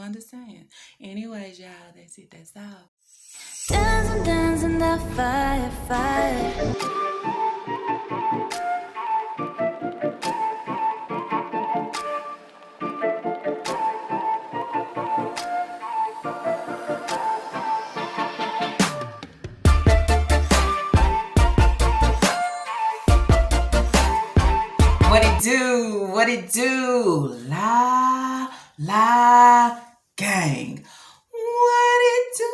understand? Anyways, y'all, that's it. That's all. Dancing, dancing, the fire, fire. What it do? What it do? La gang. What it do,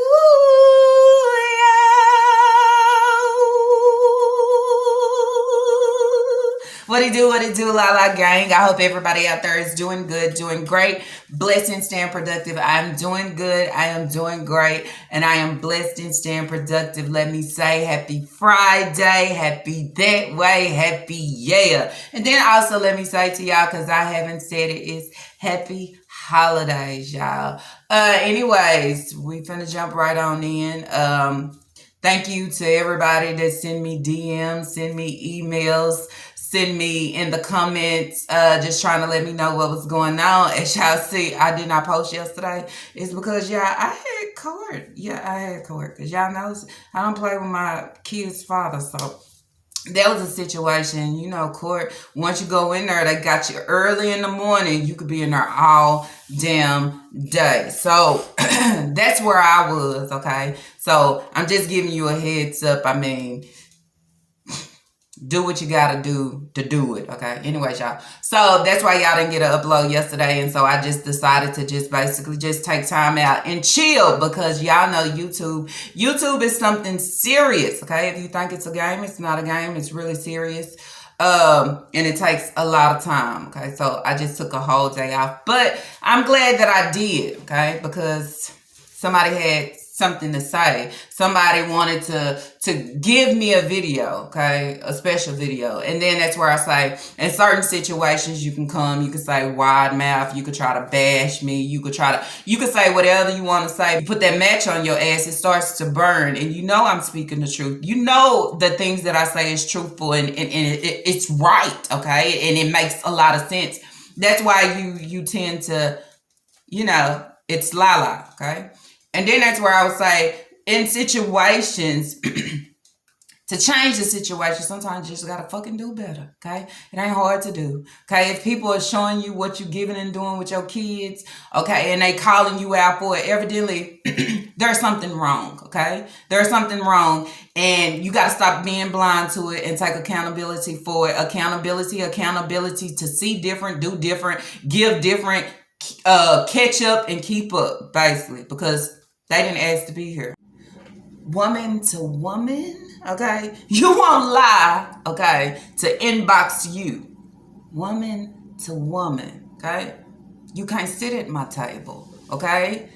y'all? What it do, la gang? I hope everybody out there is doing good, doing great, blessed and staying productive. I'm doing good, I am doing great, and I am blessed and staying productive. Let me say happy Friday, happy that way, happy yeah. And then also let me say to y'all, because I haven't said it, is happy holidays, y'all. Anyways, we finna jump right on in. Thank you to everybody that send me DMs, send me emails, send me in the comments, just trying to let me know what was going on. As y'all see, I did not post yesterday. It's because, y'all, I had court. Yeah, I had court. Because y'all know I don't play with my kid's father, so that was a situation, you know, court. Once you go in there, they got you early in the morning. You could be in there all damn day. So that's where I was, okay? So I'm just giving you a heads up. I mean, do what you gotta do to do it, okay? Anyways, y'all. So that's why y'all didn't get an upload yesterday. And so I just decided to just basically just take time out and chill, because y'all know YouTube is something serious, okay? If you think it's a game, it's not a game. It's really serious. And it takes a lot of time, okay? So I just took a whole day off. But I'm glad that I did, okay? Because somebody had something to say. Somebody wanted to give me a video, okay? A special video. And then that's where I say, in certain situations, you can come, you can say wide mouth, you could try to bash me, you could say whatever you want to say. You put that match on your ass, it starts to burn. And you know I'm speaking the truth. You know the things that I say is truthful and it's right, okay? And it makes a lot of sense. That's why you tend to, you know, it's lala, okay? And then that's where I would say, in situations, to change the situation, sometimes you just gotta fucking do better, okay? It ain't hard to do, okay? If people are showing you what you're giving and doing with your kids, okay, and they calling you out for it, evidently, there's something wrong, okay? There's something wrong, and you gotta stop being blind to it and take accountability for it. Accountability to see different, do different, give different, catch up and keep up, basically, because they didn't ask to be here. Woman to woman, okay? You won't lie, okay, to inbox you. Woman to woman, okay? You can't sit at my table, okay?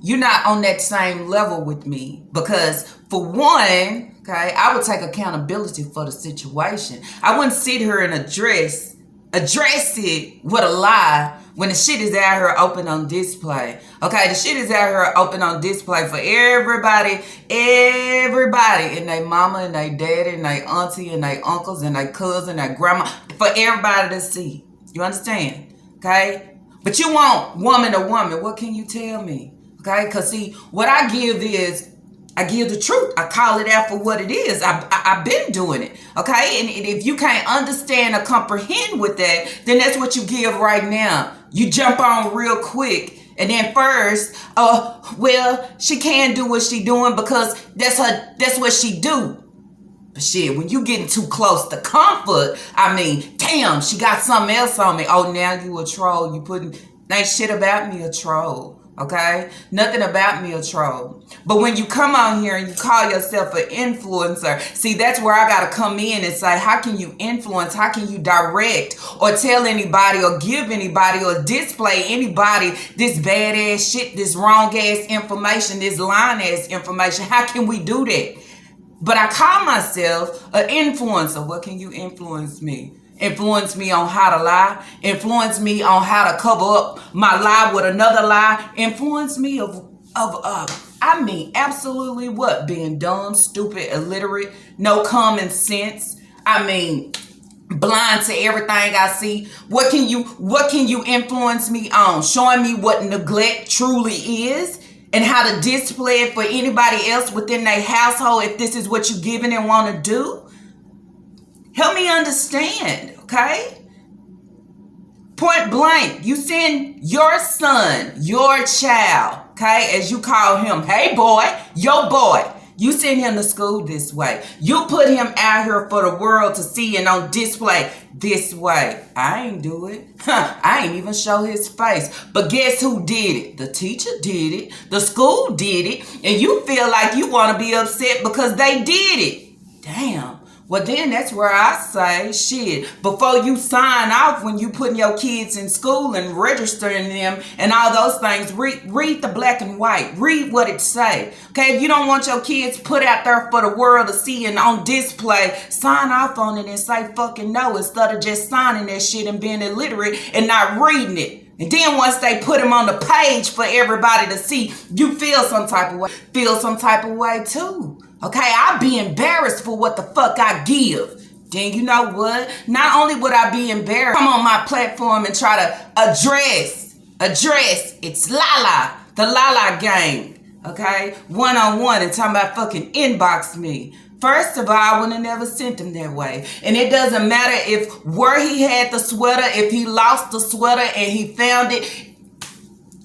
You're not on that same level with me, because for one, okay, I would take accountability for the situation. I wouldn't sit here and address it with a lie when the shit is out here open on display. Okay, the shit is out here open on display for everybody and their mama and their daddy and their auntie and their uncles and their cousin and their grandma, for everybody to see. You understand? Okay? But you want woman to woman. What can you tell me? Okay? Because see, what I give is, I give the truth. I call it out for what it is. I've been doing it. Okay? And if you can't understand or comprehend with that, then that's what you give right now. You jump on real quick. And then first, well, she can do what she doing because that's what she do. But shit, when you getting too close to comfort, I mean, damn, she got something else on me. Oh, now you a troll. You putting, ain't shit about me a troll. Okay? Nothing about me a troll. But when you come on here and you call yourself an influencer, see, that's where I got to come in and say, how can you influence? How can you direct or tell anybody or give anybody or display anybody this badass shit, this wrong ass information, this lying ass information? How can we do that? But I call myself an influencer. What can you influence me? Influence me on how to lie. Influence me on how to cover up my lie with another lie. Influence me I mean, absolutely what? Being dumb, stupid, illiterate, no common sense. I mean, blind to everything I see? What can you influence me on? Showing me what neglect truly is and how to display it for anybody else within their household if this is what you giving and want to do? Help me understand, okay? Point blank, you send your son, your child, okay, as you call him, hey boy, your boy. You send him to school this way. You put him out here for the world to see and on display this way. I ain't do it. I ain't even show his face. But guess who did it? The teacher did it. The school did it. And you feel like you want to be upset because they did it. Damn. Well, then that's where I say, shit, before you sign off when you putting your kids in school and registering them and all those things, read the black and white. Read what it say. Okay, if you don't want your kids put out there for the world to see and on display, sign off on it and say fucking no instead of just signing that shit and being illiterate and not reading it. And then once they put them on the page for everybody to see, you feel some type of way. Feel some type of way too. Okay, I'd be embarrassed for what the fuck I give. Then you know what? Not only would I be embarrassed, come on my platform and try to address. It's Lala, the Lala gang. Okay, one-on-one and talking about fucking inbox me. First of all, I would have never sent him that way. And it doesn't matter if where he had the sweater, if he lost the sweater and he found it,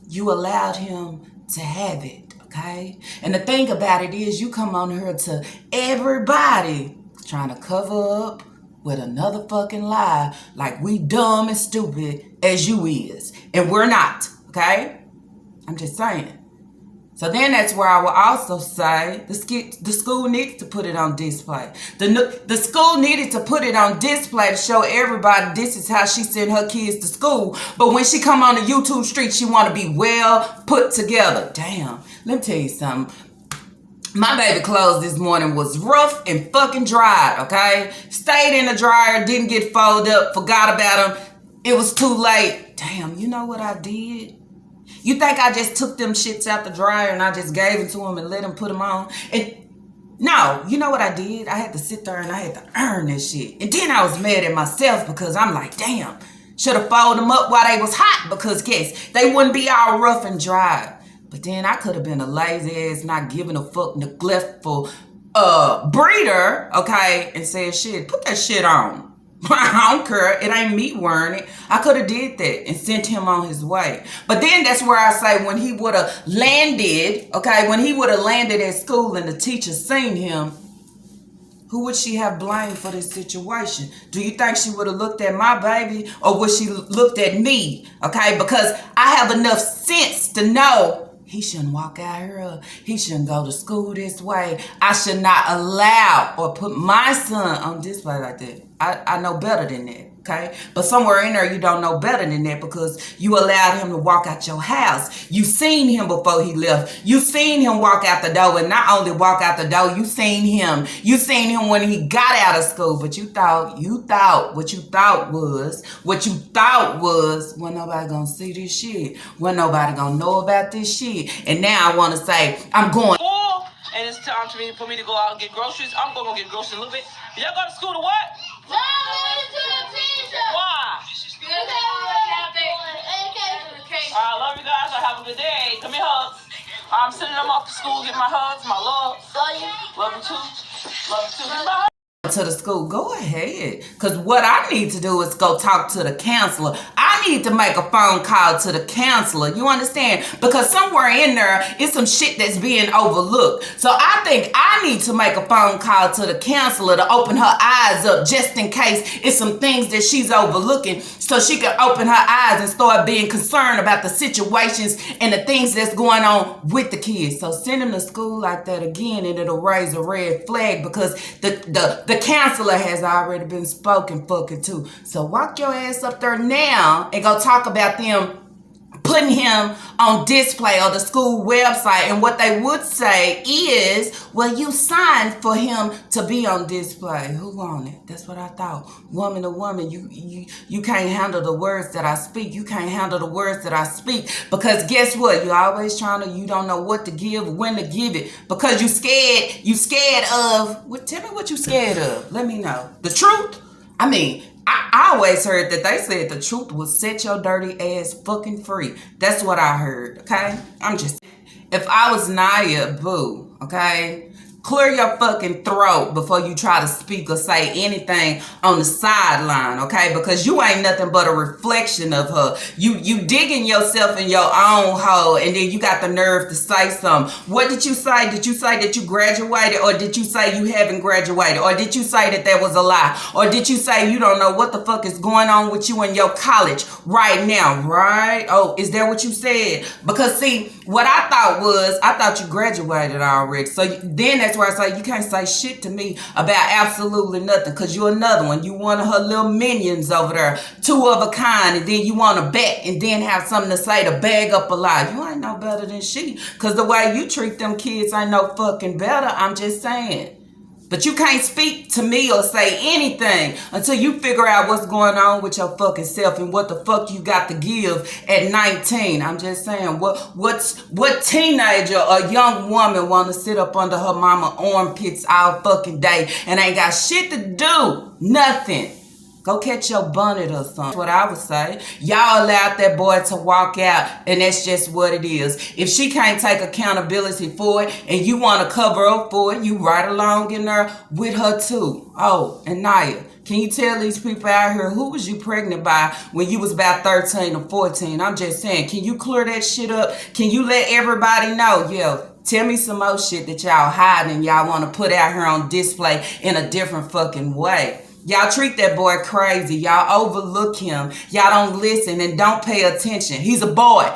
you allowed him to have it. Okay? And the thing about it is you come on here to everybody trying to cover up with another fucking lie like we dumb and stupid as you is. And we're not. Okay? I'm just saying. So then that's where I will also say the school needs to put it on display. The school needed to put it on display to show everybody this is how she sent her kids to school. But when she come on the YouTube street, she want to be well put together. Damn. Let me tell you something. My baby clothes this morning was rough and fucking dried, okay? Stayed in the dryer, didn't get folded up, forgot about them. It was too late. Damn, you know what I did? You think I just took them shits out the dryer and I just gave them to him and let him put them on? And no, you know what I did? I had to sit there and I had to earn that shit. And then I was mad at myself because I'm like, damn, should have folded them up while they was hot because guess they wouldn't be all rough and dry. But then I could have been a lazy ass, not giving a fuck, neglectful breeder, okay, and said, shit, put that shit on. I don't care. It ain't me wearing it. I could have did that and sent him on his way. But then that's where I say when he would have landed, okay, when he would have landed at school and the teacher seen him, who would she have blamed for this situation? Do you think she would have looked at my baby or would she looked at me? Okay, because I have enough sense to know he shouldn't walk out here. He shouldn't go to school this way. I should not allow or put my son on display like that. I know better than that, okay? But somewhere in there, you don't know better than that because you allowed him to walk out your house. You seen him before he left. You seen him walk out the door, and not only walk out the door, you seen him. You seen him when he got out of school, but you thought what you thought was, wasn't nobody gonna see this shit. Wasn't nobody gonna know about this shit. And now I want to say, I'm going. And it's time for me to go out and get groceries. I'm going to go get groceries a little bit. Y'all go to school to what? To the teacher. Why? I love you guys. I have a good day. Give me hugs. I'm sending them off to school. Get my hugs, my love. Love you. Love you too. Love you too. Give me my hugs. To the school, go ahead. Because what I need to do is go talk to the counselor. I need to make a phone call to the counselor. You understand? Because somewhere in there is some shit that's being overlooked. So I think I need to make a phone call to the counselor to open her eyes up just in case it's some things that she's overlooking so she can open her eyes and start being concerned about the situations and the things that's going on with the kids. So send them to school like that again and it'll raise a red flag because the counselor has already been spoken fucking to. So walk your ass up there now and go talk about them putting him on display on the school website. And what they would say is, well, you signed for him to be on display. Who on it? That's what I thought. Woman to woman, you can't handle the words that I speak. You can't handle the words that I speak because guess what? You're always you don't know what to give, when to give it because you scared of, tell me what you scared of. Let me know. The truth? I mean, I always heard that they said the truth will set your dirty ass fucking free. That's what I heard, okay? If I was Naya, boo, okay? Clear your fucking throat before you try to speak or say anything on the sideline, okay? Because you ain't nothing but a reflection of her. You digging yourself in your own hole, and then you got the nerve to say something. What did you say? Did you say that you graduated, or did you say you haven't graduated, or did you say that that was a lie, or did you say you don't know what the fuck is going on with you in your college right now, right? Oh, is that what you said? Because see, what I thought you graduated already. So then that's where I say you can't say shit to me about absolutely nothing, because you're another one. You one of her little minions over there, two of a kind, and then you want to bet and then have something to say to bag up a lie. You ain't no better than she, because the way you treat them kids ain't no fucking better. I'm just saying. But you can't speak to me or say anything until you figure out what's going on with your fucking self and what the fuck you got to give at 19. I'm just saying, what teenager or young woman want to sit up under her mama armpits all fucking day and ain't got shit to do? Nothing. Go catch your bonnet or something. That's what I would say. Y'all allowed that boy to walk out, and that's just what it is. If she can't take accountability for it and you want to cover up for it, you right along in there with her too. Oh, and Naya, can you tell these people out here who was you pregnant by when you was about 13 or 14? I'm just saying, can you clear that shit up? Can you let everybody know? Yeah. Tell me some more shit that y'all hiding, y'all want to put out here on display in a different fucking way. Y'all treat that boy crazy. Y'all overlook him. Y'all don't listen and don't pay attention. He's a boy.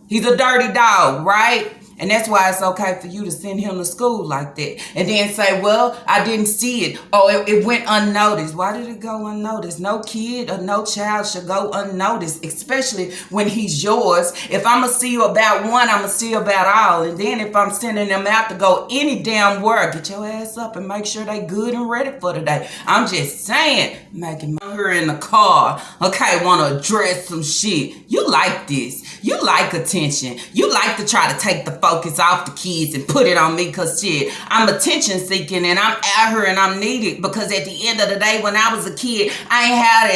He's a dirty dog, right? And that's why it's okay for you to send him to school like that. And then say, well, I didn't see it. Oh, it went unnoticed. Why did it go unnoticed? No kid or no child should go unnoticed, especially when he's yours. If I'm going to see you about one, I'm going to see you about all. And then if I'm sending them out to go any damn where, get your ass up and make sure they good and ready for today. I'm just saying, making her in the car, okay, want to address some shit. You like this. You like attention. You like to try to take the focus off the kids and put it on me, because shit, I'm attention seeking and I'm out here and I'm needed, because at the end of the day, when I was a kid, I ain't had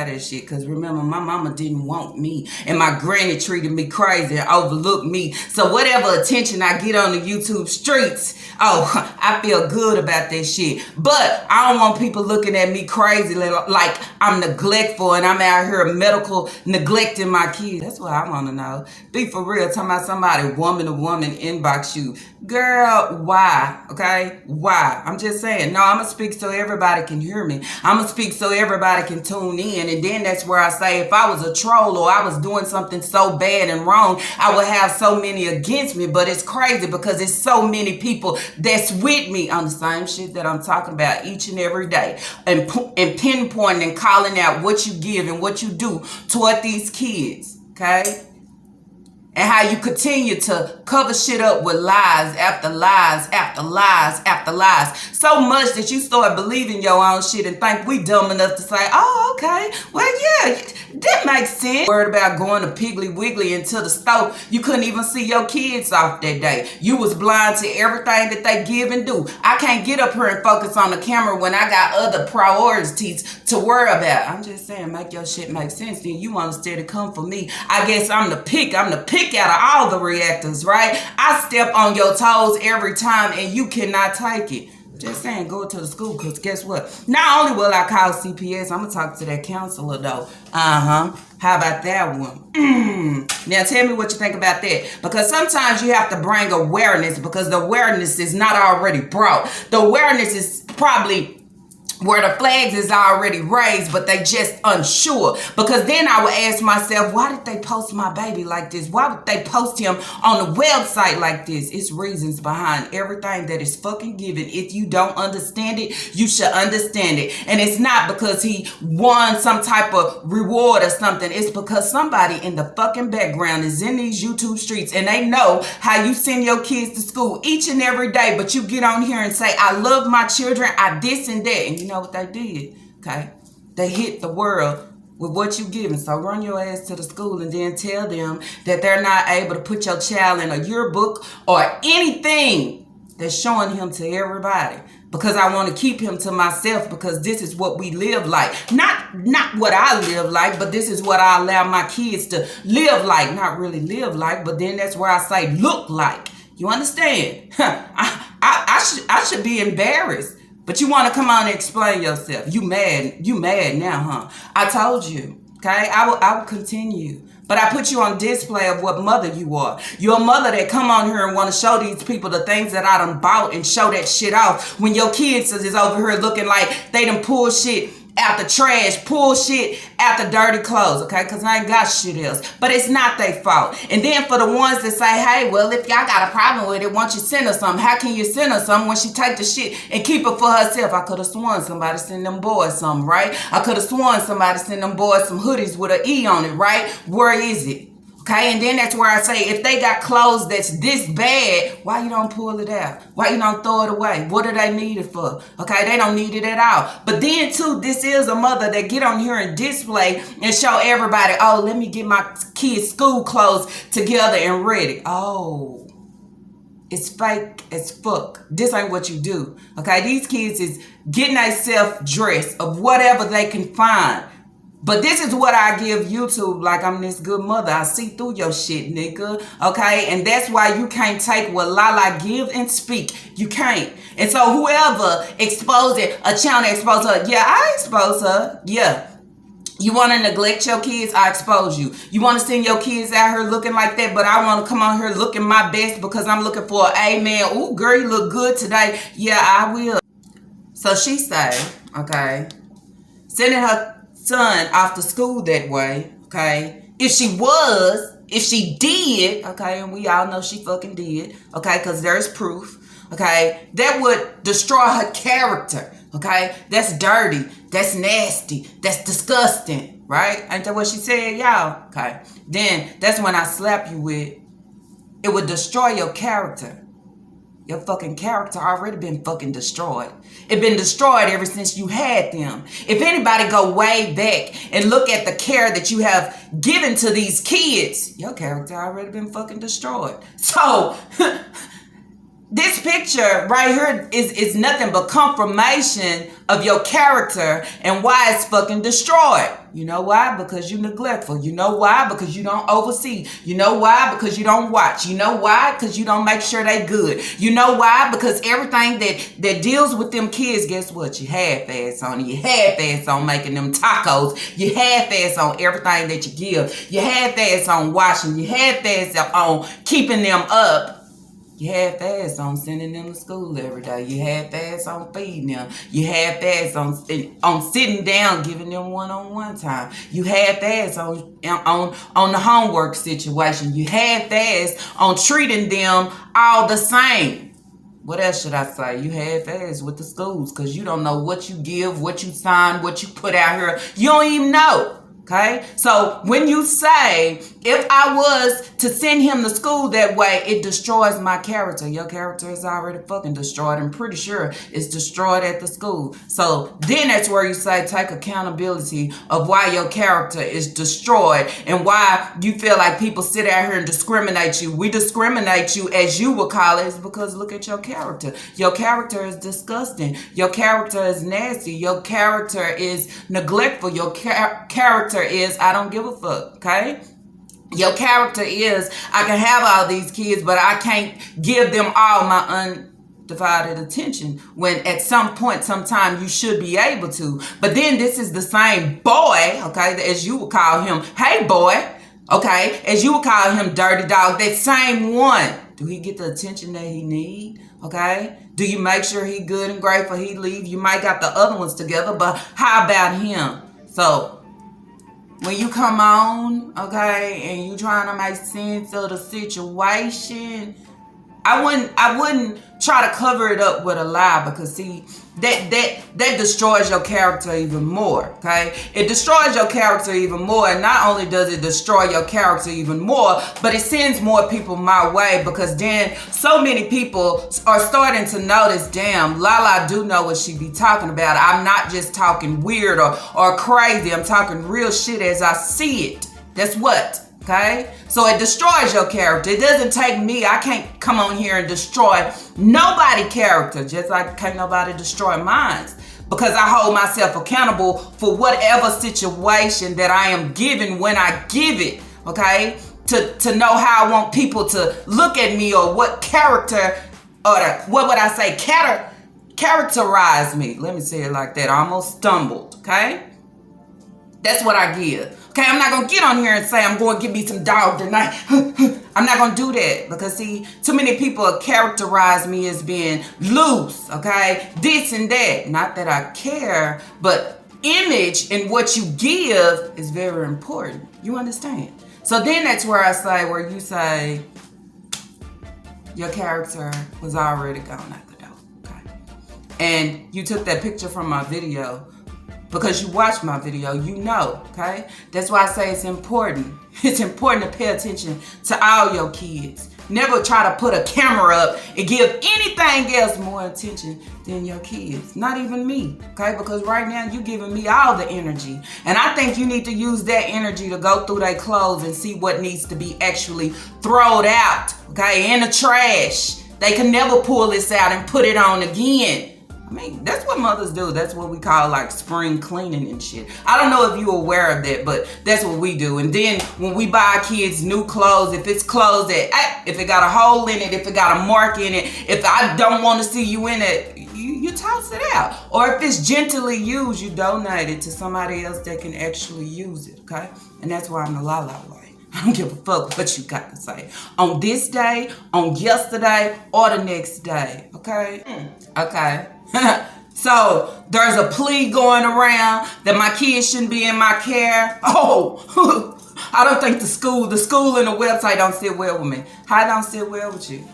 that shit. Because remember, my mama didn't want me and my granny treated me crazy and overlooked me. So whatever attention I get on the YouTube streets, oh, I feel good about that shit. But I don't want people looking at me crazy like I'm neglectful and I'm out here medical neglecting my kids. That's what I want to know. Be for real, talking about somebody woman to woman inbox you. Girl, why? Okay? Why? I'm just saying. No, I'm going to speak so everybody can hear me. I'm going to speak so everybody can tune in. And then that's where I say, if I was a troll or I was doing something so bad and wrong, I would have so many against me. But it's crazy because it's so many people that's with me on the same shit that I'm talking about each and every day. And pinpointing and calling out what you give and what you do toward these kids. Okay? And how you continue to cover shit up with lies after lies after lies after lies. So much that you start believing your own shit and think we dumb enough to say, oh, okay, well, yeah, that makes sense. Worried about going to Piggly Wiggly into the store. You couldn't even see your kids off that day. You was blind to everything that they give and do. I can't get up here and focus on the camera when I got other priorities to worry about. I'm just saying, make your shit make sense. Then you want to steady come for me. I guess I'm the pick out of all the reactors, right? I step on your toes every time and you cannot take it. Just saying, go to the school, because guess what? Not only will I call CPS, I'm going to talk to that counselor, though. How about that one? Now, tell me what you think about that. Because sometimes you have to bring awareness, because the awareness is not already brought. The awareness is probably where the flags is already raised, but they just unsure. Because then I would ask myself, why did they post my baby like this? Why would they post him on the website like this? It's reasons behind everything that is fucking given. If you don't understand it, you should understand it. And it's not because he won some type of reward or something. It's because somebody in the fucking background is in these YouTube streets and they know how you send your kids to school each and every day, but you get on here and say, I love my children, I this and that. And you know what they did, okay? They hit the world with what you giving. So run your ass to the school and then tell them that they're not able to put your child in a yearbook or anything that's showing him to everybody. because I want to keep him to myself, because this is what we live like. Not what I live like, but this is what I allow my kids to live like. Not really live like, but then that's where I say look like. You understand? I should be embarrassed. But you want to come on and explain yourself. You mad now, huh? I told you, okay? I will continue. But I put you on display of what mother you are. You're a mother that come on here and want to show these people the things that I done bought and show that shit off when your kids is over here looking like they done pull shit out the trash, pull shit out the dirty clothes, okay? Because I ain't got shit else. But it's not their fault. And then for the ones that say, hey, well, if y'all got a problem with it, why don't you send her something? How can you send her something when she take the shit and keep it for herself? I could have sworn somebody send them boys something, right? I could have sworn somebody send them boys some hoodies with an E on it, right? Where is it? Okay, and then that's where I say, if they got clothes that's this bad, why you don't pull it out? Why you don't throw it away? What do they need it for? Okay, they don't need it at all. But then too, this is a mother that get on here and display and show everybody, oh, let me get my kids' school clothes together and ready. Oh, it's fake as fuck. This ain't what you do. Okay, these kids is getting themselves dressed of whatever they can find. But this is what I give YouTube, like I'm this good mother. I see through your shit, nigga. Okay? And that's why you can't take what Lala give and speak. You can't. And so whoever exposed it, a channel exposed her. Yeah, I expose her. Yeah. You want to neglect your kids? I expose you. You want to send your kids out here looking like that, but I want to come on here looking my best because I'm looking for an amen. Ooh, girl, you look good today. Yeah, I will. So she say, okay, sending her son off to school that way, okay? If she did, okay, and we all know she fucking did, okay, because there's proof, okay, that would destroy her character, okay? That's dirty, that's nasty, that's disgusting, right? Ain't that what she said, y'all? Okay, then that's when I slap you with, it would destroy your character. Your fucking character already been fucking destroyed. It been destroyed ever since you had them. If anybody go way back and look at the care that you have given to these kids, your character already been fucking destroyed. So, this picture right here is nothing but confirmation of your character and why it's fucking destroyed. You know why? Because you neglectful. You know why? Because you don't oversee. You know why? Because you don't watch. You know why? Because you don't make sure they good. You know why? Because everything that deals with them kids, guess what? You half-ass on it. You half-ass on making them tacos. You half-ass on everything that you give. You half-ass on washing. You half-ass on keeping them up. You half-ass on sending them to school every day. You half-ass on feeding them. You half-ass on sitting down, giving them one-on-one time. You half-ass on the homework situation. You half-ass on treating them all the same. What else should I say? You half-ass with the schools because you don't know what you give, what you sign, what you put out here. You don't even know. Okay, so when you say, if I was to send him to school that way, it destroys my character. Your character is already fucking destroyed. I'm pretty sure it's destroyed at the school. So then that's where you say, take accountability of why your character is destroyed and why you feel like people sit out here and discriminate you. We discriminate you, as you would call it, is because look at your character. Your character is disgusting. Your character is nasty. Your character is neglectful. Your character is I don't give a fuck, okay? Your character is I can have all these kids, but I can't give them all my undivided attention when at some point, sometime you should be able to. But then this is the same boy, okay, as you would call him, hey boy, okay, as you would call him dirty dog, that same one. Do he get the attention that he need? Okay? Do you make sure he good and great for he leave? You might got the other ones together, but how about him? So when you come on, okay, and you trying to make sense of the situation, I wouldn't try to cover it up with a lie because see, that destroys your character even more, okay? It destroys your character even more, and not only does it destroy your character even more, but it sends more people my way because then so many people are starting to notice, damn, Lala do know what she be talking about. I'm not just talking weird or crazy. I'm talking real shit as I see it. That's what? Okay? So it destroys your character. It doesn't take me. I can't come on here and destroy nobody's character, just like can't nobody destroy mine. Because I hold myself accountable for whatever situation that I am given when I give it. Okay? To know how I want people to look at me, or what character, or what would I say, characterize me. Let me say it like that. I almost stumbled. Okay? That's what I give. Okay, I'm not going to get on here and say I'm going to give me some dog tonight. I'm not going to do that, because see, too many people characterize me as being loose, okay? This and that. Not that I care, but image and what you give is very important. You understand? So then that's where I say, where you say your character was already gone out the door, okay? And you took that picture from my video. Because you watch my video, you know, okay? That's why I say it's important. It's important to pay attention to all your kids. Never try to put a camera up and give anything else more attention than your kids. Not even me, okay? Because right now you're giving me all the energy. And I think you need to use that energy to go through their clothes and see what needs to be actually thrown out, okay? In the trash. They can never pull this out and put it on again. I mean, that's what mothers do. That's what we call like spring cleaning and shit. I don't know if you're aware of that, but that's what we do. And then when we buy our kids new clothes, if it's clothes that, if it got a hole in it, if it got a mark in it, if I don't want to see you in it, you toss it out. Or if it's gently used, you donate it to somebody else that can actually use it, okay? And that's why I'm the la-la way. I don't give a fuck what you got to say. On this day, on yesterday, or the next day, okay? Okay. So there's a plea going around that my kids shouldn't be in my care. Oh, I don't think the school and the website don't sit well with me. How it don't sit well with you?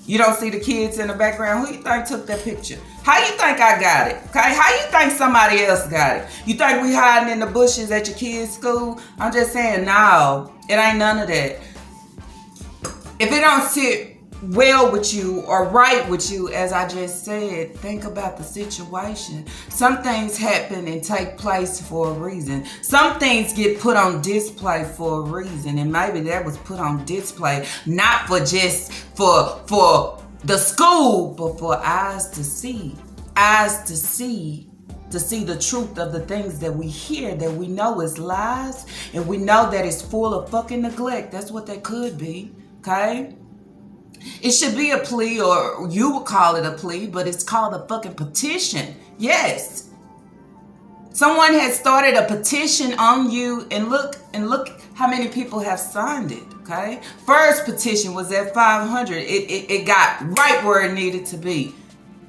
You don't see the kids in the background. Who you think took that picture? How you think I got it? Okay, how you think somebody else got it? You think we hiding in the bushes at your kids' school? I'm just saying, no, it ain't none of that. If it don't sit well with you or right with you, as I just said, think about the situation. Some things happen and take place for a reason. Some things get put on display for a reason, and maybe that was put on display not for just for the school, but for eyes to see the truth of the things that we hear, that we know is lies, and we know that it's full of fucking neglect. That's what that could be, okay? It should be a plea, or you would call it a plea, but it's called a fucking petition. Yes. Someone has started a petition on you, and look how many people have signed it, okay? First petition was at 500. It got right where it needed to be,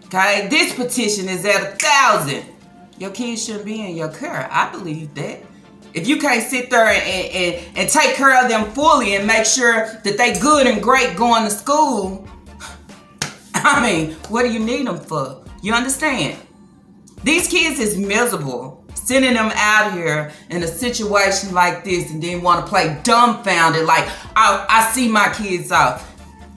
okay? This petition is at 1,000. Your kids shouldn't be in your care. I believe that. If you can't sit there and take care of them fully and make sure that they good and great going to school, I mean, what do you need them for? You understand? These kids is miserable. Sending them out here in a situation like this and then want to play dumbfounded like, I see my kids off.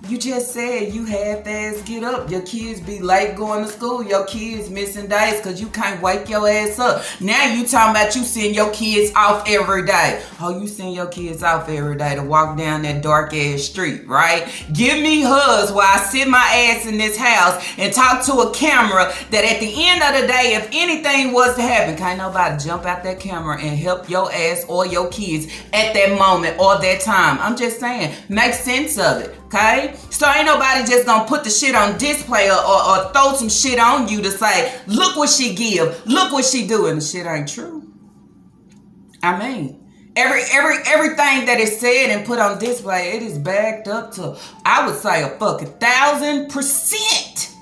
You just said you half-ass get up. Your kids be late going to school. Your kids missing days because you can't wake your ass up. Now you talking about you send your kids off every day. Oh, you send your kids off every day to walk down that dark-ass street, right? Give me hugs while I sit my ass in this house and talk to a camera that at the end of the day, if anything was to happen, can't nobody jump out that camera and help your ass or your kids at that moment or that time. I'm just saying, make sense of it. Okay? So ain't nobody just gonna put the shit on display or throw some shit on you to say, look what she give, look what she do, and the shit ain't true. I mean, everything that is said and put on display, it is backed up to, I would say, a fucking 1,000%.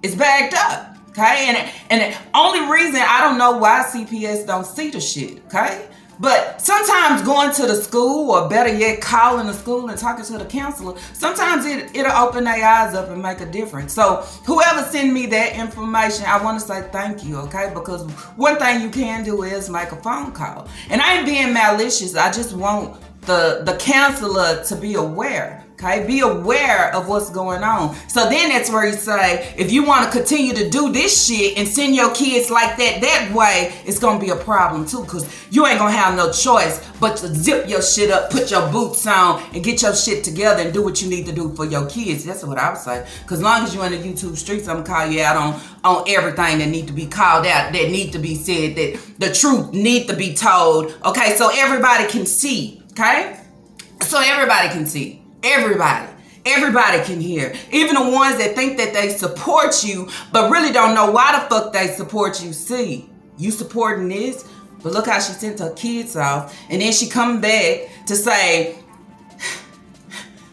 It's backed up. Okay? And the only reason I don't know why CPS don't see the shit, okay? But sometimes going to the school, or better yet, calling the school and talking to the counselor, sometimes it'll open their eyes up and make a difference. So whoever sent me that information, I want to say thank you, okay? Because one thing you can do is make a phone call. And I ain't being malicious. I just want the counselor to be aware. Okay, be aware of what's going on. So then that's where you say, if you want to continue to do this shit and send your kids like that way, it's going to be a problem too, because you ain't going to have no choice but to zip your shit up, put your boots on, and get your shit together and do what you need to do for your kids. That's what I would say. Because as long as you're in the YouTube streets, I'm going to call you out on everything that need to be called out, that need to be said, that the truth need to be told. Okay, so everybody can see. Okay? So everybody can see. Everybody can hear. Even the ones that think that they support you, but really don't know why the fuck they support you. See, you supporting this, but look how she sent her kids off. And then she come back to say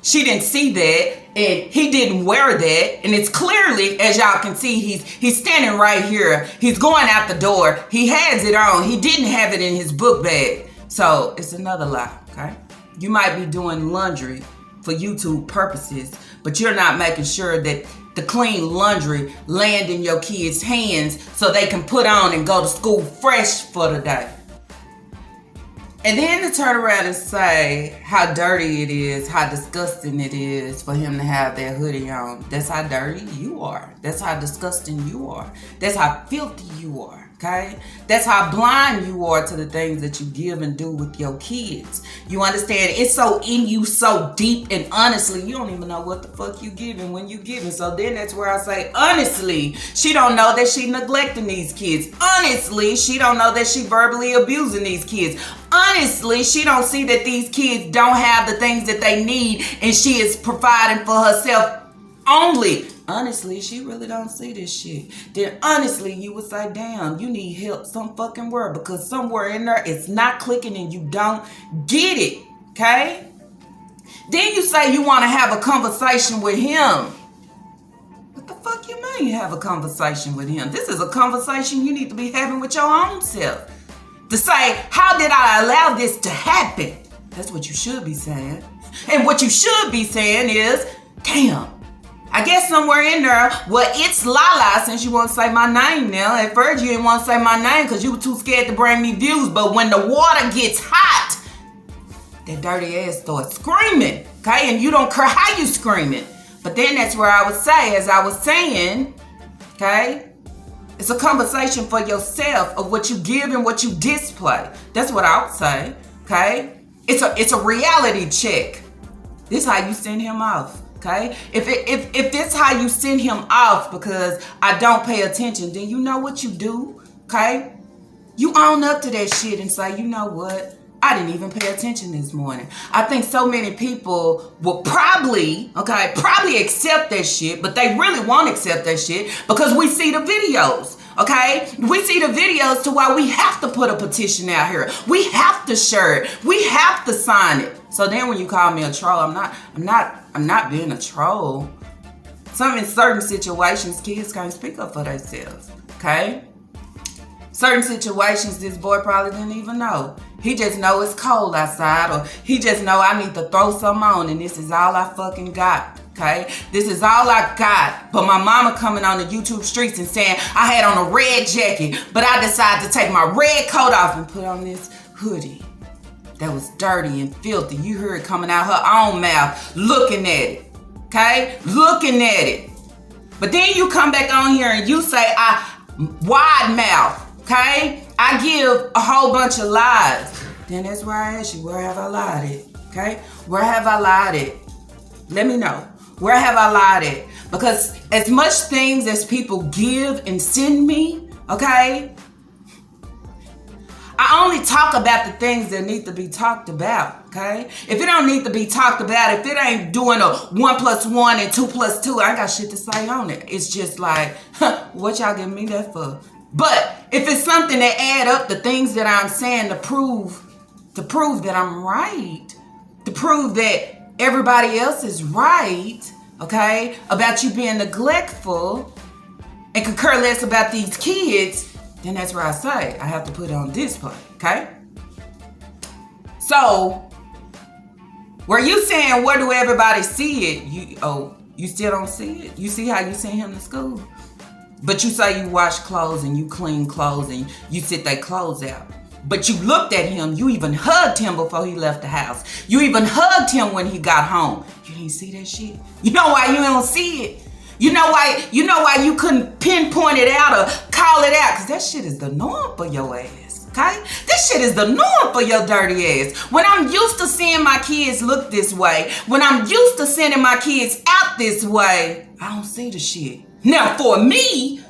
she didn't see that and he didn't wear that. And it's clearly, as y'all can see, he's standing right here. He's going out the door. He has it on. He didn't have it in his book bag. So it's another lie, okay? You might be doing laundry for YouTube purposes, but you're not making sure that the clean laundry land in your kids' hands so they can put on and go to school fresh for the day. And then to turn around and say how dirty it is, how disgusting it is for him to have that hoodie on. That's how dirty you are. That's how disgusting you are. That's how filthy you are. Okay? That's how blind you are to the things that you give and do with your kids. You understand? It's so in you, so deep, and honestly, you don't even know what the fuck you giving when you giving. So then that's where I say, honestly, she don't know that she neglecting these kids. Honestly, she don't know that she verbally abusing these kids. Honestly, she don't see that these kids don't have the things that they need and she is providing for herself only. Honestly, she really don't see this shit. Then honestly, you would say, damn, you need help some fucking where, because somewhere in there it's not clicking and you don't get it, okay? Then you say you want to have a conversation with him. What the fuck you mean have a conversation with him? This is a conversation you need to be having with your own self. To say, how did I allow this to happen? That's what you should be saying. And what you should be saying is, damn, I guess somewhere in there, well, it's Lala, since you won't say my name now. At first, you didn't want to say my name because you were too scared to bring me views. But when the water gets hot, that dirty ass starts screaming, okay? And you don't care how you screaming. But then that's where I would say, as I was saying, okay, it's a conversation for yourself of what you give and what you display. That's what I would say, okay? It's a reality check. This is how you send him off. Okay, if this how you send him off because I don't pay attention, then you know what you do. Okay, you own up to that shit and say, you know what, I didn't even pay attention this morning. I think so many people will probably accept that shit, but they really won't accept that shit because we see the videos. Okay, we see the videos to why we have to put a petition out here. We have to share it. We have to sign it. So then when you call me a troll, I'm not being a troll. In certain situations, kids can't speak up for themselves. Okay? Certain situations, this boy probably didn't even know. He just know it's cold outside, or he just know I need to throw something on and this is all I fucking got. Okay, this is all I got. But my mama coming on the YouTube streets and saying I had on a red jacket, but I decided to take my red coat off and put on this hoodie that was dirty and filthy. You heard it coming out her own mouth, looking at it. Okay, looking at it. But then you come back on here and you say I wide mouth. Okay, I give a whole bunch of lies. Then that's where I ask you, where have I lied at? Okay, where have I lied at? Let me know. Where have I lied at? Because as much things as people give and send me, okay, I only talk about the things that need to be talked about, okay? If it don't need to be talked about, if it ain't doing a 1 + 1 and 2 + 2, I ain't got shit to say on it. It's just like, what y'all giving me that for? But if it's something that add up the things that I'm saying to prove that I'm right, to prove that everybody else is right, okay, about you being neglectful and could care less about these kids, then that's where I say I have to put it on display, okay? So, were you saying, where do everybody see it? You still don't see it? You see how you send him to school? But you say you wash clothes and you clean clothes and you sit their clothes out. But you looked at him. You even hugged him before he left the house. You even hugged him when he got home. You didn't see that shit? You know why you don't see it? You know why you couldn't pinpoint it out or call it out? Because that shit is the norm for your ass, okay? That shit is the norm for your dirty ass. When I'm used to seeing my kids look this way, when I'm used to sending my kids out this way, I don't see the shit. Now, for me,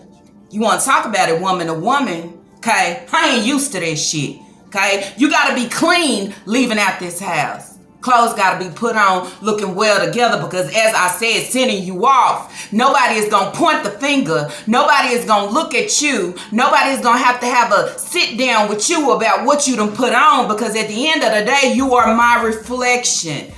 you want to talk about it woman to woman, okay? I ain't used to this shit, okay? You got to be clean leaving out this house. Clothes got to be put on looking well together because, as I said, sending you off. Nobody is going to point the finger. Nobody is going to look at you. Nobody is going to have a sit down with you about what you done put on because at the end of the day, you are my reflection.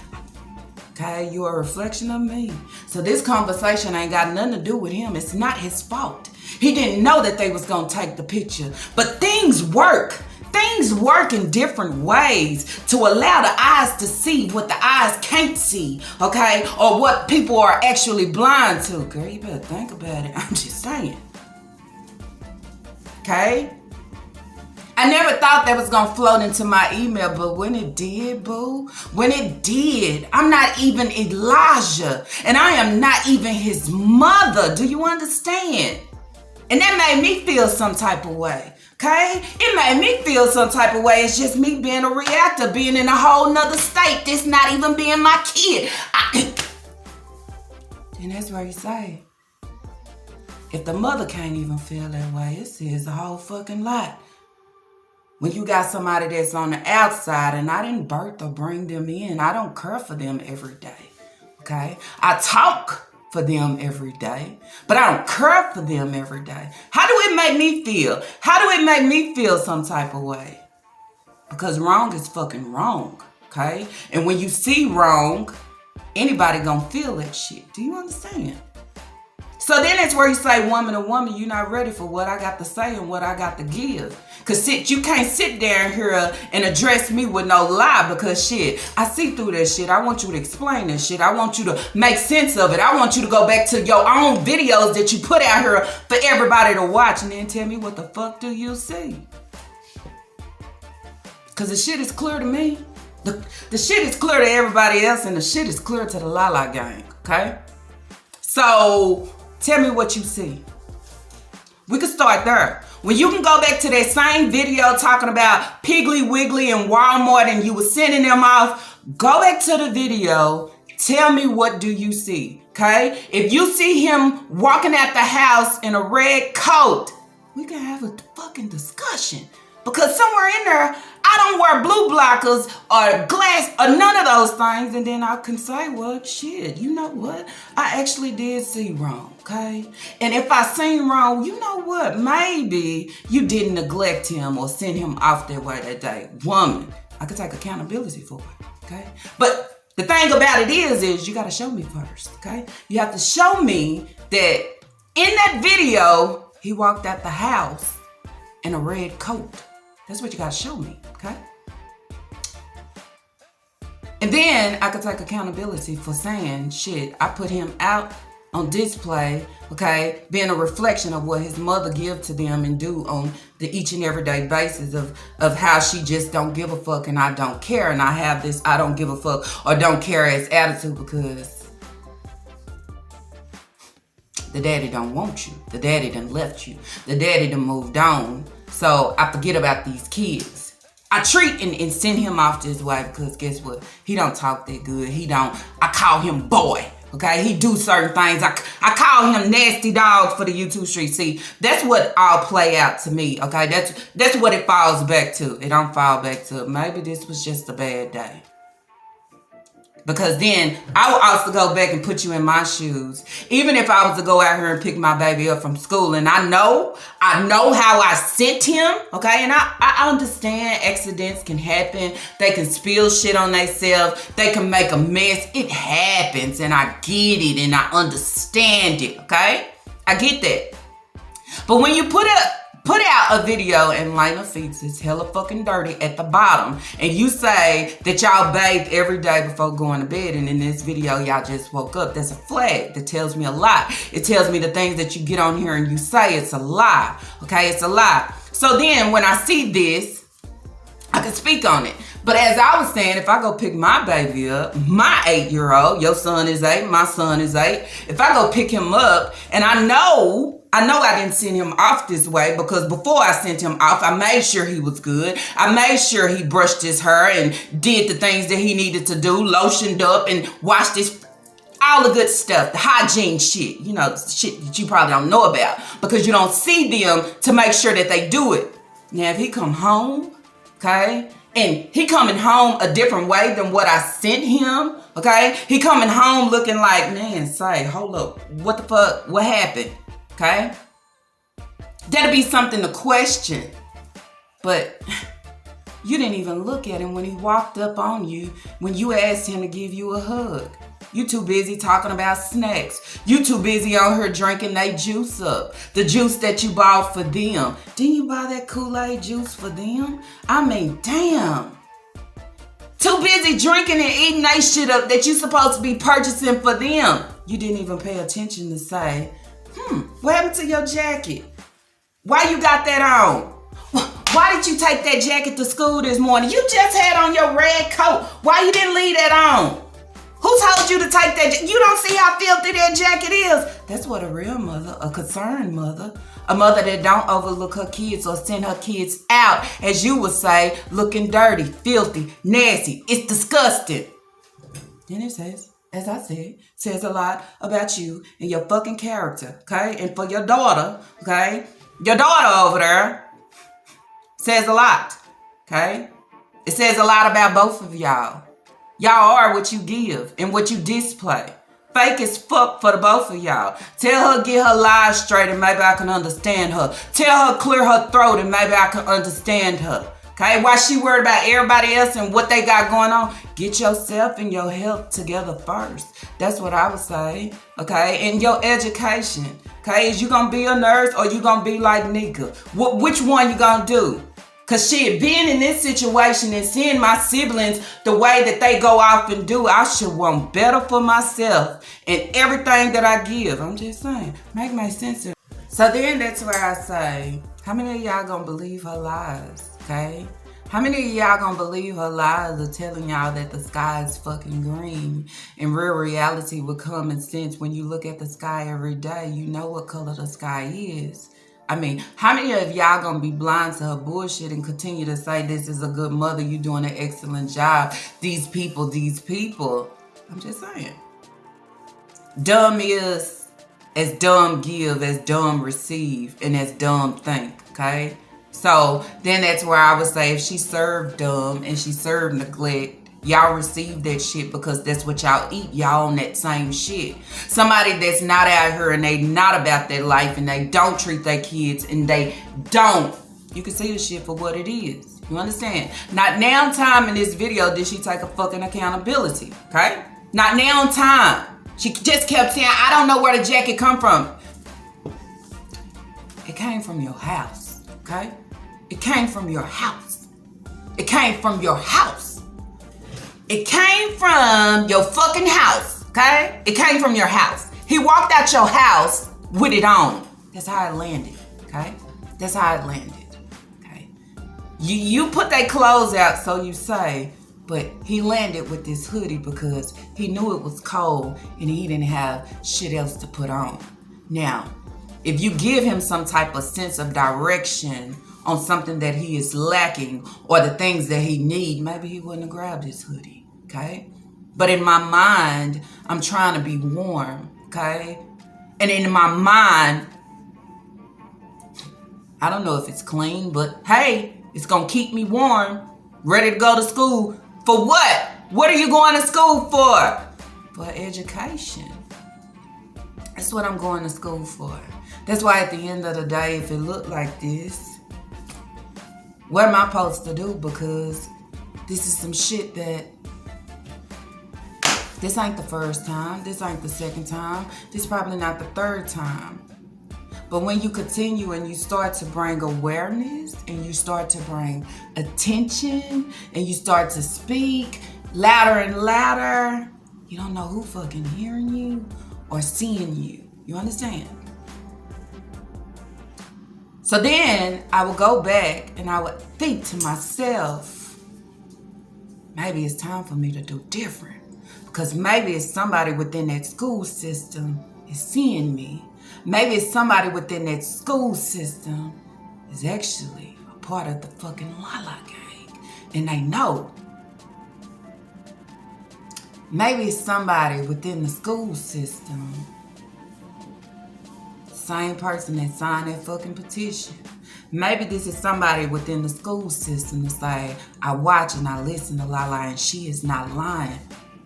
Okay, you are a reflection of me. So this conversation ain't got nothing to do with him. It's not his fault. He didn't know that they was going to take the picture. But things work. Things work in different ways to allow the eyes to see what the eyes can't see, okay? Or what people are actually blind to. Girl, you better think about it. I'm just saying. Okay? I never thought that was going to float into my email, but when it did, boo, when it did, I'm not even Elijah, and I am not even his mother. Do you understand? And that made me feel some type of way. Okay? It made me feel some type of way. It's just me being a reactor, being in a whole nother state. This not even being my kid. And that's where you say, if the mother can't even feel that way, it says a whole fucking lot. When you got somebody that's on the outside and I didn't birth or bring them in, I don't care for them every day. Okay? I talk for them every day, but I don't care for them every day. How do it make me feel? How do it make me feel some type of way? Because wrong is fucking wrong, okay? And when you see wrong, anybody gonna feel that shit. Do you understand? So then it's where you say, woman to woman, you're not ready for what I got to say and what I got to give. Because you can't sit there here and address me with no lie because shit, I see through that shit. I want you to explain this shit. I want you to make sense of it. I want you to go back to your own videos that you put out here for everybody to watch and then tell me what the fuck do you see? Because the shit is clear to me. The shit is clear to everybody else and the shit is clear to the Lala gang, okay? So tell me what you see. We could start there. When you can go back to that same video talking about Piggly Wiggly and Walmart and you were sending them off, go back to the video. Tell me what do you see, okay? If you see him walking out the house in a red coat, we can have a fucking discussion. Because somewhere in there, I don't wear blue blockers or glass or none of those things. And then I can say, well, shit, you know what? I actually did see wrong, okay? And if I seen wrong, you know what? Maybe you didn't neglect him or send him off that way that day. Woman, I could take accountability for it, okay? But the thing about it is you got to show me first, okay? You have to show me that in that video, he walked out the house in a red coat. That's what you gotta show me, okay? And then I could take accountability for saying, shit, I put him out on display, okay? Being a reflection of what his mother give to them and do on the each and everyday basis of how she just don't give a fuck and I don't care. And I have this I don't give a fuck or don't care as attitude because the daddy don't want you. The daddy done left you. The daddy done moved on. So I forget about these kids. I treat and send him off this way because guess what? He don't talk that good. I call him boy. Okay, he do certain things. I call him nasty dog for the YouTube street. See, that's what all play out to me. Okay, that's what it falls back to. It don't fall back to maybe this was just a bad day. Because then I will also go back and put you in my shoes. Even if I was to go out here and pick my baby up from school and I know how I sent him, okay? And I understand accidents can happen. They can spill shit on themselves. They can make a mess. It happens and I get it and I understand it, okay? I get that. But when you put out a video and Lena feet is hella fucking dirty at the bottom and you say that y'all bathe every day before going to bed and in this video y'all just woke up, that's a flag that tells me a lot. It tells me the things that you get on here and you say it's a lie, okay? It's a lie. So then when I see this, I could speak on it. But as I was saying, if I go pick my baby up, my 8-year-old, your son is 8, my son is 8. If I go pick him up, and I know I didn't send him off this way, because before I sent him off, I made sure he was good. I made sure he brushed his hair and did the things that he needed to do, lotioned up and washed his, all the good stuff, the hygiene shit, you know, shit that you probably don't know about because you don't see them to make sure that they do it. Now, if he come home, okay, and he coming home a different way than what I sent him, okay, he coming home looking like, man, say, hold up, what the fuck, what happened, okay? That'll be something to question, but you didn't even look at him when he walked up on you, when you asked him to give you a hug. You too busy talking about snacks. You too busy on her drinking that juice up. The juice that you bought for them. Didn't you buy that Kool-Aid juice for them? I mean, damn. Too busy drinking and eating that shit up that you supposed to be purchasing for them. You didn't even pay attention to say, what happened to your jacket? Why you got that on? Why did you take that jacket to school this morning? You just had on your red coat. Why you didn't leave that on? Who told you to take that? You don't see how filthy that jacket is. That's what a real mother, a concerned mother, a mother that don't overlook her kids or send her kids out, as you would say, looking dirty, filthy, nasty. It's disgusting. Then it says, as I said, says a lot about you and your fucking character, okay? And for your daughter, okay? Your daughter over there says a lot, okay? It says a lot about both of y'all. Y'all are what you give and what you display. Fake as fuck for the both of y'all. Tell her get her lies straight and maybe I can understand her. Tell her clear her throat and maybe I can understand her. Okay, why she worried about everybody else and what they got going on? Get yourself and your health together first. That's what I would say. Okay, and your education. Okay, is you gonna be a nurse or you gonna be like Nika? Which one you gonna do? Cause shit, being in this situation and seeing my siblings the way that they go off and do, I should want better for myself and everything that I give. I'm just saying, make my sense. So then that's where I say, how many of y'all gonna believe her lies, okay? How many of y'all gonna believe her lies of telling y'all that the sky is fucking green? And real reality with common sense, when you look at the sky every day, you know what color the sky is. I mean, how many of y'all gonna be blind to her bullshit and continue to say this is a good mother, you doing an excellent job, these people. I'm just saying. Dumb is as dumb give, as dumb receive, and as dumb think, okay? So then that's where I would say if she served dumb and she served neglect, y'all receive that shit because that's what y'all eat. Y'all on that same shit. Somebody that's not out here and they not about their life and they don't treat their kids and they don't. You can see the shit for what it is. You understand? Not now time in this video did she take a fucking accountability. Okay? Not now time. She just kept saying, I don't know where the jacket come from. It came from your house. Okay? It came from your house. It came from your house. It came from your fucking house, okay? It came from your house. He walked out your house with it on. That's how it landed, okay? That's how it landed, okay? You put that clothes out, so you say, but he landed with this hoodie because he knew it was cold and he didn't have shit else to put on. Now, if you give him some type of sense of direction on something that he is lacking or the things that he need, maybe he wouldn't have grabbed his hoodie. Okay? But in my mind, I'm trying to be warm, okay? And in my mind, I don't know if it's clean, but hey, it's gonna keep me warm, ready to go to school. For what? What are you going to school for? For education. That's what I'm going to school for. That's why at the end of the day, if it looked like this, what am I supposed to do? Because this is some shit that this ain't the first time. This ain't the second time. This probably not the third time. But when you continue and you start to bring awareness and you start to bring attention and you start to speak louder and louder, you don't know who fucking hearing you or seeing you. You understand? So then I would go back and I would think to myself, maybe it's time for me to do different. Because maybe it's somebody within that school system is seeing me. Maybe it's somebody within that school system is actually a part of the fucking Lala gang. And they know. Maybe it's somebody within the school system. Same person that signed that fucking petition. Maybe this is somebody within the school system to say, I watch and I listen to Lala and she is not lying.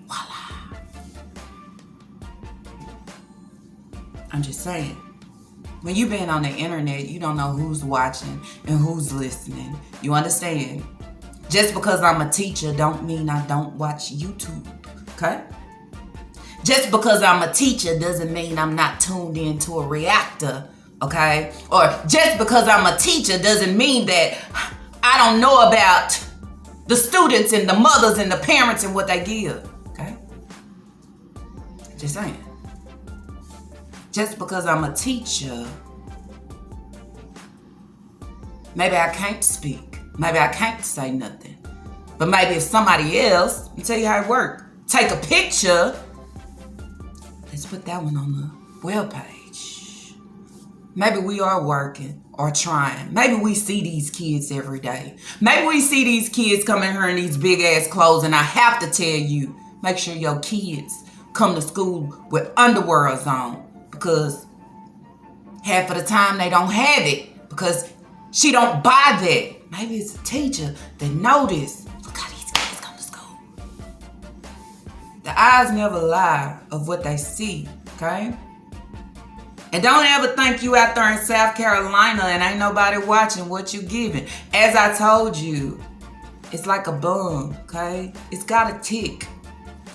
Voila. I'm just saying. When you been on the internet, you don't know who's watching and who's listening. You understand? Just because I'm a teacher don't mean I don't watch YouTube. Okay? Just because I'm a teacher doesn't mean I'm not tuned into a Reactor, okay? Or just because I'm a teacher doesn't mean that I don't know about the students and the mothers and the parents and what they give, okay? Just saying. Just because I'm a teacher, maybe I can't speak. Maybe I can't say nothing. But maybe if somebody else, let me tell you how it works. Take a picture. Let's put that one on the webpage. Maybe we are working or trying. Maybe we see these kids every day. Maybe we see these kids coming here in these big ass clothes, and I have to tell you, make sure your kids come to school with underwear on, because half of the time they don't have it because she don't buy that. Maybe it's a teacher that noticed. Look how these kids come to school. The eyes never lie of what they see, okay? And don't ever think you out there in South Carolina and ain't nobody watching what you giving. As I told you, it's like a bomb, okay? It's got to tick.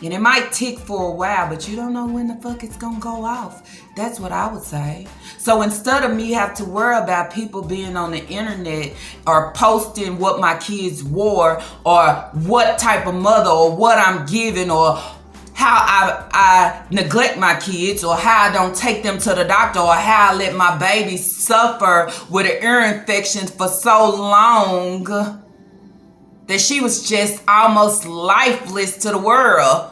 And it might tick for a while, but you don't know when the fuck it's gonna go off. That's what I would say. So instead of me have to worry about people being on the internet or posting what my kids wore or what type of mother or what I'm giving or how I neglect my kids or how I don't take them to the doctor or how I let my baby suffer with an ear infection for so long that she was just almost lifeless to the world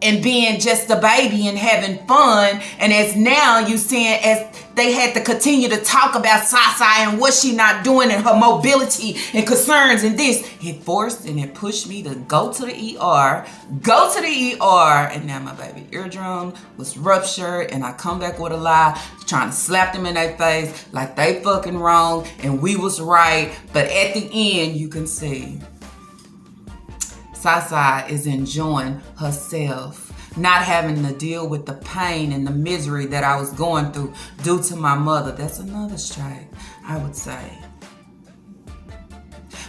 and being just a baby and having fun. And as now you seeing as they had to continue to talk about Sasa and what she not doing and her mobility and concerns and this, it forced and it pushed me to go to the ER, and now my baby eardrum was ruptured and I come back with a lie, trying to slap them in their face like they fucking wrong and we was right. But at the end, you can see Sasa is enjoying herself, not having to deal with the pain and the misery that I was going through due to my mother. That's another strike, I would say.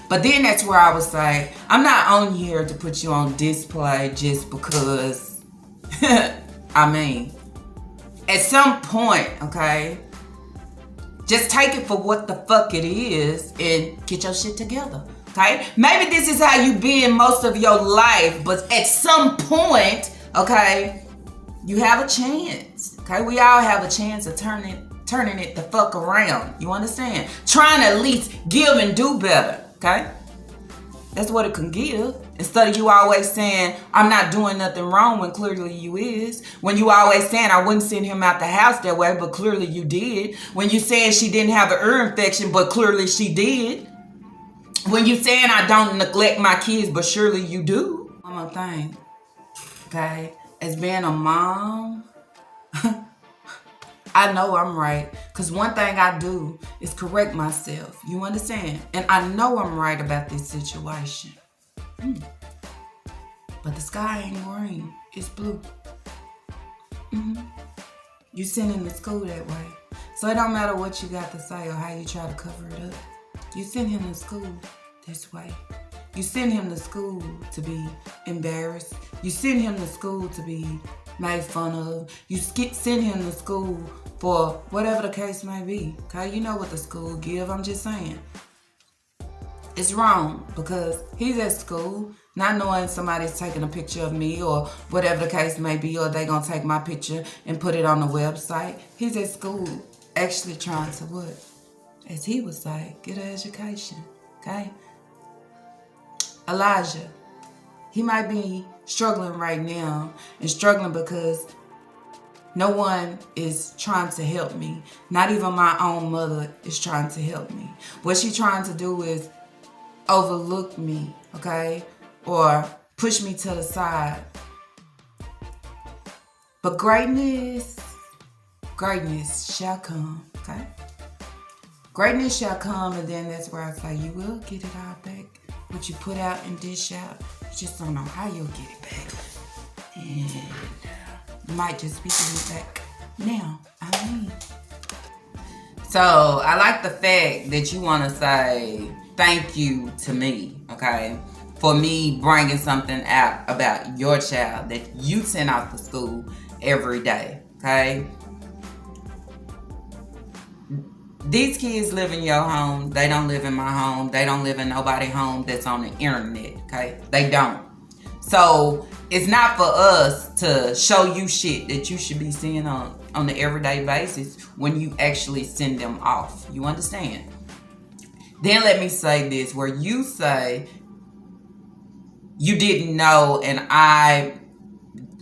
But then that's where I would say, I'm not on here to put you on display just because, I mean, at some point, okay, just take it for what the fuck it is and get your shit together. Okay, maybe this is how you been most of your life, but at some point, okay, you have a chance. Okay, we all have a chance of turning it the fuck around. You understand? Trying to at least give and do better. Okay, that's what it can give. Instead of you always saying I'm not doing nothing wrong when clearly you is. When you always saying I wouldn't send him out the house that way, but clearly you did. When you saying she didn't have an ear infection, but clearly she did. When you saying I don't neglect my kids, but surely you do. One more thing, okay? As being a mom, I know I'm right. Because one thing I do is correct myself. You understand? And I know I'm right about this situation. But the sky ain't green. It's blue. You send him to school that way. So it don't matter what you got to say or how you try to cover it up. You send him to school this way. You send him to school to be embarrassed. You send him to school to be made fun of. You send him to school for whatever the case may be. Okay, you know what the school give. I'm just saying. It's wrong because he's at school not knowing somebody's taking a picture of me or whatever the case may be, or they gonna take my picture and put it on the website. He's at school actually trying to what? As he would say, get an education, okay? Elijah, He might be struggling right now and struggling because no one is trying to help me. Not even my own mother is trying to help me. What she's trying to do is overlook me, okay? Or push me to the side. But greatness shall come, okay? Greatness shall come, and then that's where I say you will get it all back. What you put out and dish out, you just don't know how you'll get it back. And you might just be getting it back now. So I like the fact that you want to say thank you to me, okay? For me bringing something out about your child that you send out to school every day, okay? These kids live in your home. They don't live in my home. They don't live in nobody's home that's on the internet, okay? They don't. So it's not for us to show you shit that you should be seeing on the everyday basis when you actually send them off. You understand? Then let me say this, where you say you didn't know and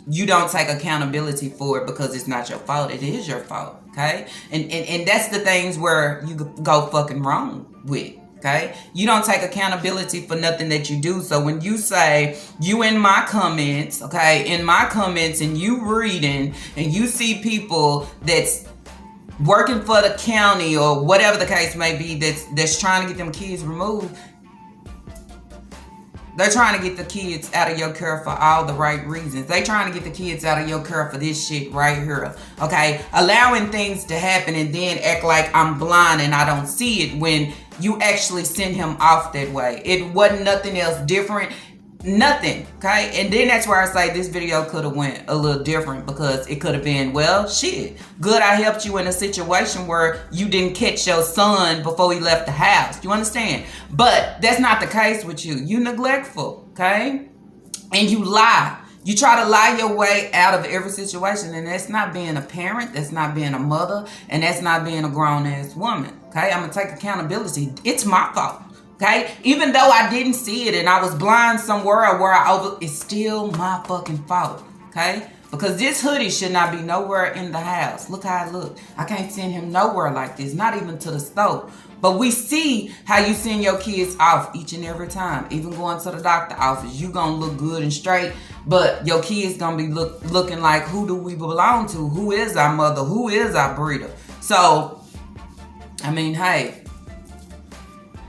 you don't take accountability for it because it's not your fault. It is your fault, okay? And that's the things where you go fucking wrong with, okay? You don't take accountability for nothing that you do. So when you say you in my comments, okay, in my comments and you reading and you see people that's working for the county or whatever the case may be that's trying to get them kids removed, they're trying to get the kids out of your care for all the right reasons. They trying to get the kids out of your care for this shit right here. Okay? Allowing things to happen and then act like I'm blind and I don't see it when you actually send him off that way. It wasn't nothing else different. Nothing. Okay? And then that's where I say this video could have went a little different because it could have been, well, shit. Good, I helped you in a situation where you didn't catch your son before he left the house. You understand? But that's not the case with you. You neglectful. Okay? And you lie. You try to lie your way out of every situation, and that's not being a parent, that's not being a mother, and that's not being a grown-ass woman. Okay? I'm going to take accountability. It's my fault. Okay? Even though I didn't see it and I was blind somewhere where it's still my fucking fault. Okay? Because this hoodie should not be nowhere in the house. Look how it look. I can't send him nowhere like this, not even to the store. But we see how you send your kids off each and every time. Even going to the doctor office, you gonna look good and straight, but your kids gonna be looking like, who do we belong to? Who is our mother? Who is our breeder? So, I mean, hey,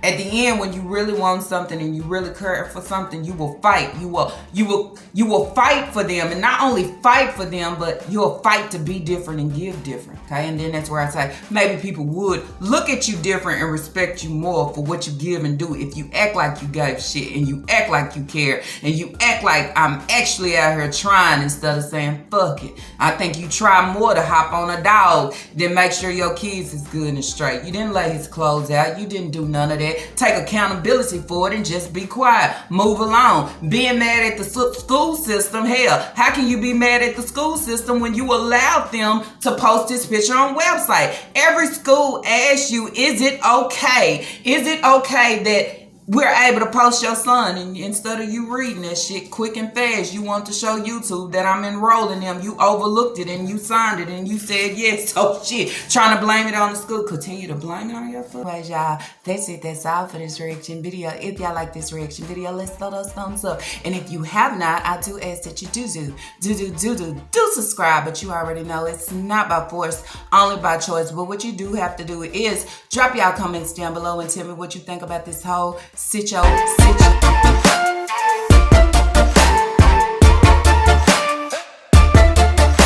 at the end, when you really want something and you really care for something, you will fight. You will fight for them, and not only fight for them, but you'll fight to be different and give different. Okay, and then that's where I say maybe people would look at you different and respect you more for what you give and do if you act like you gave shit and you act like you care and you act like I'm actually out here trying instead of saying fuck it. I think you try more to hop on a dog than make sure your kids is good and straight. You didn't lay his clothes out. You didn't do none of that. Take accountability for it and just be quiet. Move along. Being mad at the school system, hell, how can you be mad at the school system when you allowed them to post this picture on website? Every school asks you, is it okay? Is it okay that we're able to post your son, and instead of you reading that shit quick and fast, you want to show YouTube that I'm enrolling them. You overlooked it and you signed it and you said yes. So shit, trying to blame it on the school. Continue to blame it on your foot. Anyways, y'all, that's it. That's all for this reaction video. If y'all like this reaction video, let's throw those thumbs up. And if you have not, I do ask that you do subscribe. But you already know it's not by force, only by choice. But what you do have to do is drop y'all comments down below and tell me what you think about this whole situation.